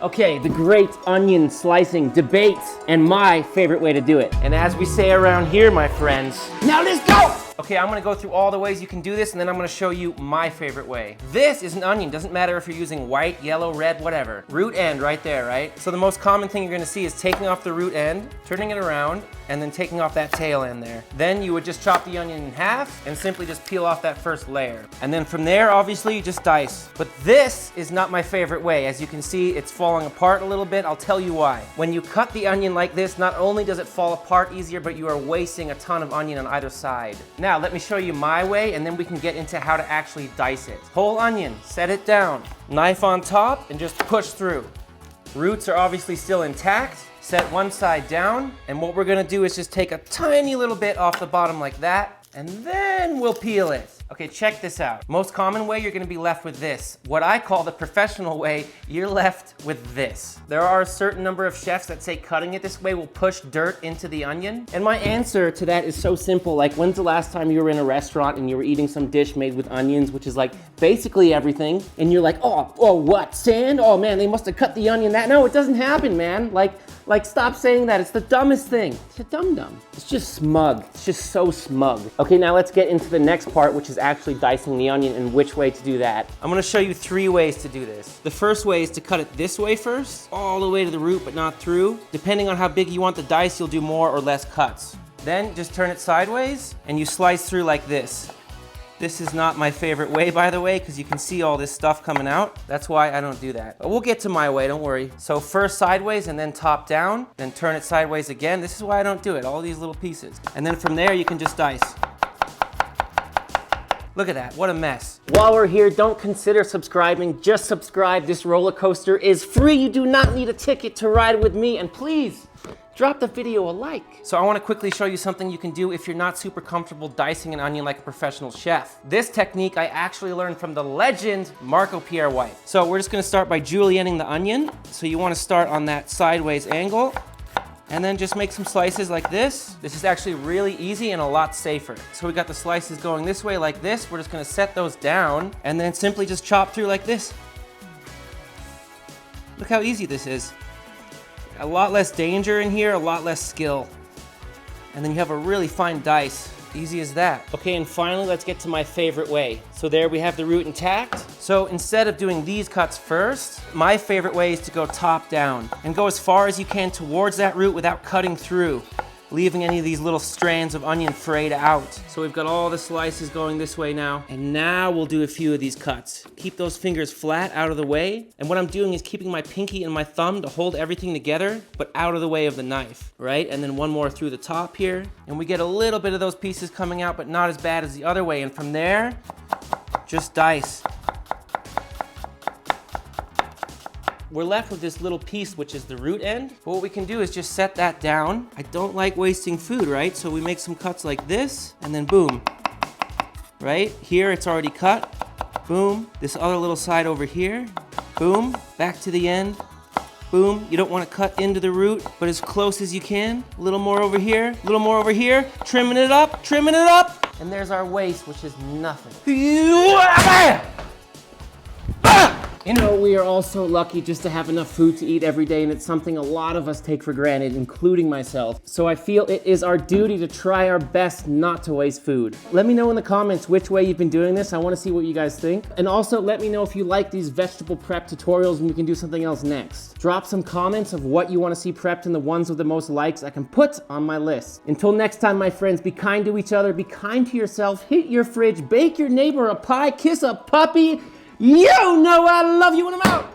Okay, the great onion slicing debate and my favorite way to do it. And as we say around here, my friends, now let's go! Okay, I'm gonna go through all the ways you can do this, and then I'm gonna show you my favorite way. This is an onion. Doesn't matter if you're using white, yellow, red, whatever. Root end right there, right? So the most common thing you're gonna see is taking off the root end, turning it around, and then taking off that tail end there. Then you would just chop the onion in half and simply just peel off that first layer. And then from there, obviously, you just dice. But this is not my favorite way. As you can see, it's falling apart a little bit. I'll tell you why. When you cut the onion like this, not only does it fall apart easier, but you are wasting a ton of onion on either side. Now, let me show you my way, and then we can get into how to actually dice it. Whole onion, set it down. Knife on top, and just push through. Roots are obviously still intact. Set one side down, and what we're gonna do is just take a tiny little bit off the bottom like that, and then we'll peel it. Okay, check this out. Most common way, you're gonna be left with this. What I call the professional way, you're left with this. There are a certain number of chefs that say cutting it this way will push dirt into the onion. And my answer to that is so simple. Like, when's the last time you were in a restaurant and you were eating some dish made with onions, which is like basically everything, and you're like, oh, what, sand? Oh man, they must have cut the onion that. No, it doesn't happen, man. Like, stop saying that. It's the dumbest thing. It's a dum-dum. It's just smug. It's just so smug. Okay, now let's get into the next part, which is actually dicing the onion and which way to do that. I'm gonna show you 3 ways to do this. The first way is to cut it this way first, all the way to the root, but not through. Depending on how big you want the dice, you'll do more or less cuts. Then just turn it sideways, and you slice through like this. This is not my favorite way, by the way, because you can see all this stuff coming out. That's why I don't do that. But we'll get to my way, don't worry. So first sideways and then top down, then turn it sideways again. This is why I don't do it, all these little pieces. And then from there, you can just dice. Look at that, what a mess. While we're here, don't consider subscribing, just subscribe. This roller coaster is free. You do not need a ticket to ride with me, and please, drop the video a like. So I wanna quickly show you something you can do if you're not super comfortable dicing an onion like a professional chef. This technique I actually learned from the legend, Marco Pierre White. So we're just gonna start by julienning the onion. So you wanna start on that sideways angle, and then just make some slices like this. This is actually really easy and a lot safer. So we got the slices going this way like this. We're just gonna set those down and then simply just chop through like this. Look how easy this is. A lot less danger in here, a lot less skill. And then you have a really fine dice. Easy as that. Okay, and finally, let's get to my favorite way. So there we have the root intact. So instead of doing these cuts first, my favorite way is to go top down and go as far as you can towards that root without cutting through, leaving any of these little strands of onion frayed out. So we've got all the slices going this way now. And now we'll do a few of these cuts. Keep those fingers flat out of the way. And what I'm doing is keeping my pinky and my thumb to hold everything together, but out of the way of the knife, right? And then one more through the top here. And we get a little bit of those pieces coming out, but not as bad as the other way. And from there, just dice. We're left with this little piece, which is the root end. But what we can do is just set that down. I don't like wasting food, right? So we make some cuts like this, and then boom. Right? Here it's already cut. Boom. This other little side over here. Boom. Back to the end. Boom. You don't want to cut into the root, but as close as you can. A little more over here. A little more over here. Trimming it up. Trimming it up. And there's our waste, which is nothing. You know, we are all so lucky just to have enough food to eat every day, and it's something a lot of us take for granted, including myself. So I feel it is our duty to try our best not to waste food. Let me know in the comments which way you've been doing this. I want to see what you guys think. And also let me know if you like these vegetable prep tutorials and we can do something else next. Drop some comments of what you want to see prepped and the ones with the most likes I can put on my list. Until next time, my friends, be kind to each other, be kind to yourself, hit your fridge, bake your neighbor a pie, kiss a puppy. You know I love you, and I'm out.